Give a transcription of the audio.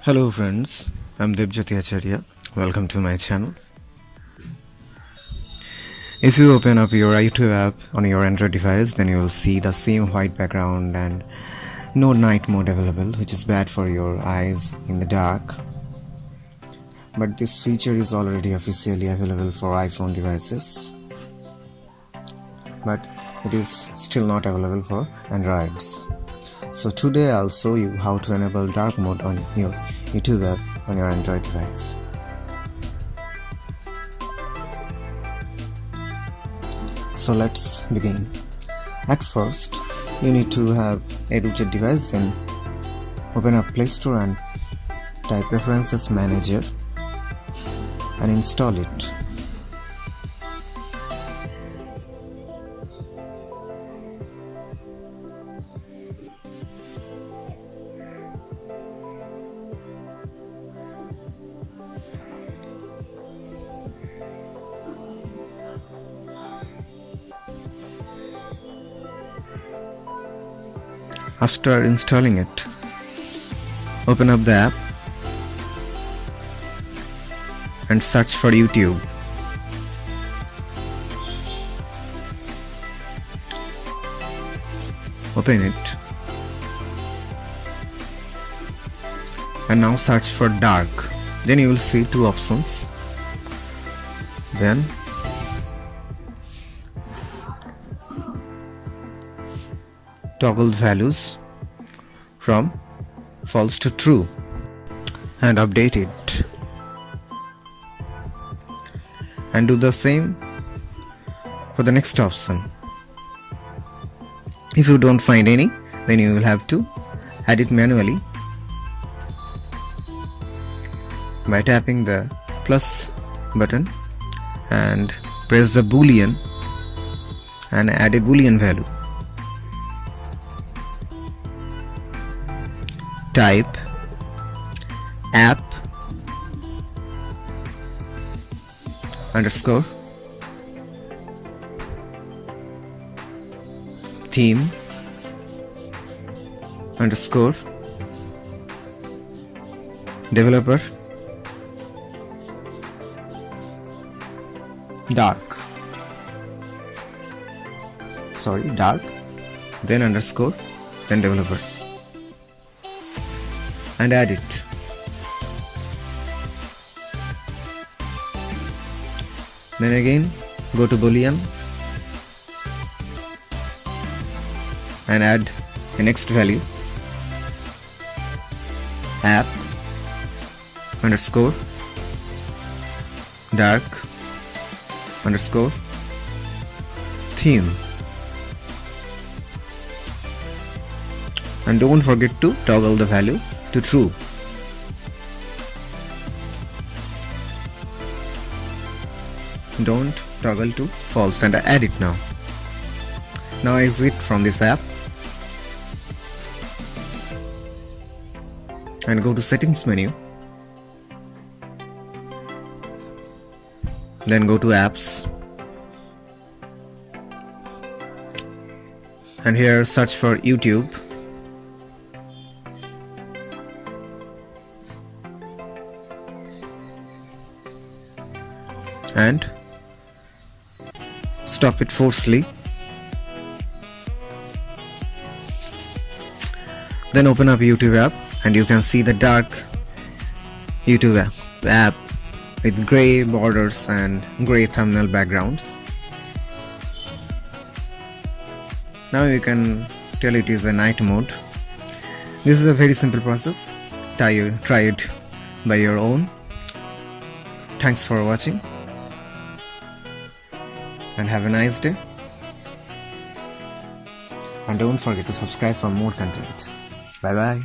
Hello friends, I'm Debjyoti Acharya. Welcome to my channel. If you open up your YouTube app on your Android device, then you will see the same white background and no night mode available, which is bad for your eyes in the dark. But this feature is already officially available for iPhone devices, but it is still not available for Androids. So today I'll show you how to enable dark mode on your YouTube app on your Android device. So let's begin. At first, you need to have a rooted device, then open up Play Store and type Preferences Manager and install it. After installing it, open up the app and search for YouTube. Open it and now search for dark. Then you will see two options. Then toggle values from false to true and update it, and do the same for the next option. If you don't find any, then you will have to add it manually by tapping the plus button and press the boolean and add a boolean value. Type app underscore theme underscore developer dark, then underscore, then developer, and add it. Then again go to boolean and add the next value, app underscore dark underscore theme, and don't forget to toggle the value to true. Don't toggle to false and add it now. Now exit from this app and go to settings menu, then go to apps and here search for YouTube and stop it forcefully. Then open up YouTube app and you can see the dark YouTube app with grey borders and grey thumbnail backgrounds. Now you can tell it is a night mode. This is a very simple process. Try it by your own. Thanks for watching and have a nice day, and don't forget to subscribe for more content. Bye bye.